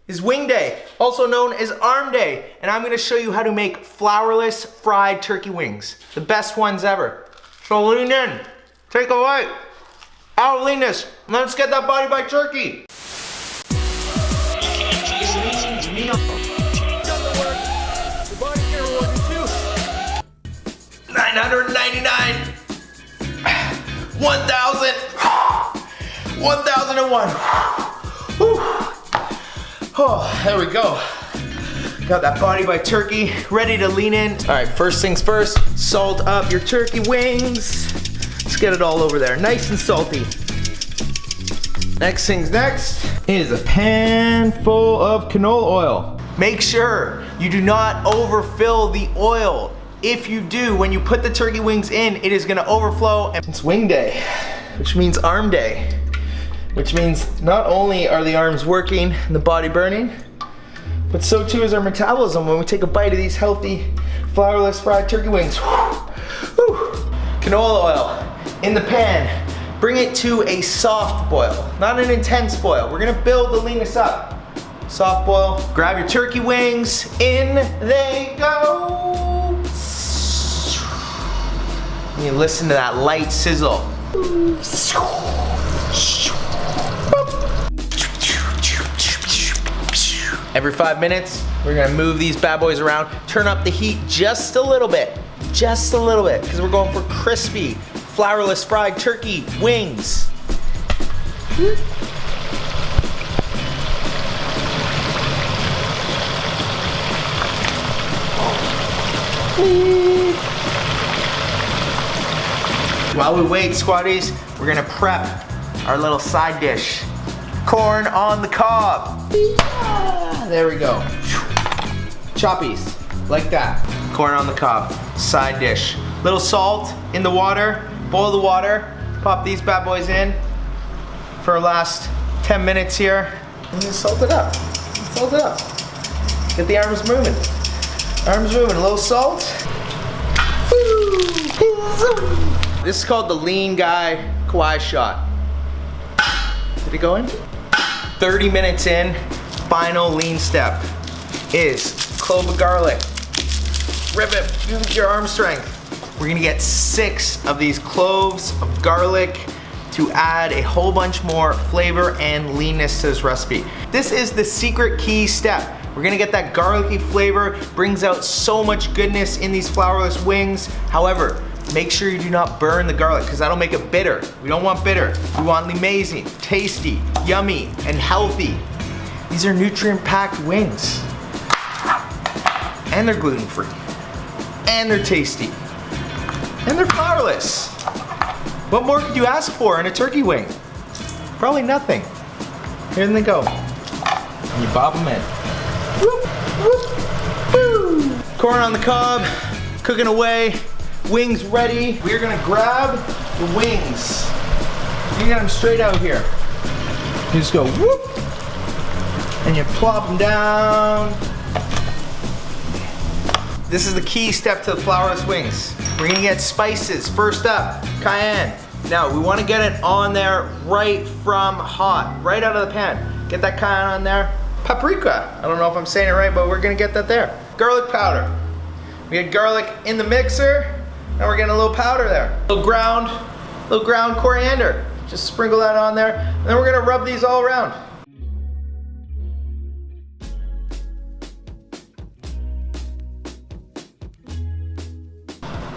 is wing day, also known as arm day, and I'm gonna show you how to make flourless fried turkey wings. The best ones ever. So lean in, take a bite. I'll lean this. Let's get that body by turkey. 999, 1,000, 1,001. Whew. Oh, there we go. Got that body by turkey ready to lean in. All right, first things first, salt up your turkey wings. Let's get it all over there, nice and salty. Next things next is a pan full of canola oil. Make sure you do not overfill the oil. If you do, when you put the turkey wings in, it is gonna overflow. And it's wing day, which means arm day. Which means not only are the arms working and the body burning, but so too is our metabolism when we take a bite of these healthy, flourless fried turkey wings. Whew. Canola oil in the pan. Bring it to a soft boil, not an intense boil. We're gonna build the leanness up. Soft boil, grab your turkey wings, in they go. You listen to that light sizzle. Every 5 minutes, we're gonna move these bad boys around, turn up the heat just a little bit, because we're going for crispy, flourless fried turkey wings. While we wait, squaddies, we're gonna prep our little side dish. Corn on the cob. There we go. Choppies, like that. Corn on the cob, side dish. Little salt in the water, boil the water, pop these bad boys in for our last 10 minutes here. And just salt it up, salt it up. Get the arms moving. Arms moving, a little salt. This is called the lean guy Kauai shot. Did it go in? 30 minutes in, final lean step is clove of garlic. Rip it, use your arm strength. We're gonna get 6 of these cloves of garlic to add a whole bunch more flavor and leanness to this recipe. This is the secret key step. We're gonna get that garlicky flavor, brings out so much goodness in these flourless wings. However, make sure you do not burn the garlic because that'll make it bitter. We don't want bitter. We want amazing, tasty, yummy, and healthy. These are nutrient-packed wings. And they're gluten-free. And they're tasty. And they're flourless. What more could you ask for in a turkey wing? Probably nothing. Here they go. And you bob them in. Whoop, whoop, boo. Corn on the cob, cooking away. Wings ready. We're gonna grab the wings. You get them straight out here. You just go whoop, and you plop them down. This is the key step to the flourless wings. We're gonna get spices. First up, cayenne. Now we wanna get it on there right from hot, right out of the pan. Get that cayenne on there. Paprika. I don't know if I'm saying it right, but we're gonna get that there. Garlic powder. We had garlic in the mixer. Now we're getting a little powder there. A little ground coriander. Just sprinkle that on there. And then we're gonna rub these all around.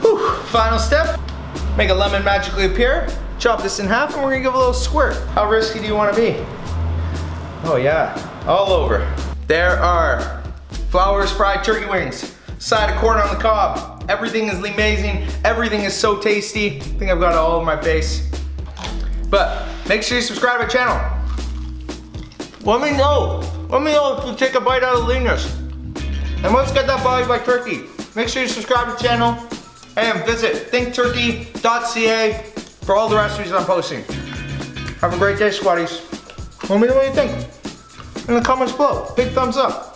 Whew. Final step, make a lemon magically appear. Chop this in half and we're gonna give a little squirt. How risky do you wanna be? Oh yeah, all over. There are flourless fried turkey wings. Side of corn on the cob. Everything is amazing. Everything is so tasty. I think I've got it all over my face. But make sure you subscribe to my channel. Let me know if you take a bite out of leanness. And let's get that body by turkey. Make sure you subscribe to the channel and visit thinkturkey.ca for all the recipes I'm posting. Have a great day, squaddies. Let me know what you think in the comments below. Big thumbs up.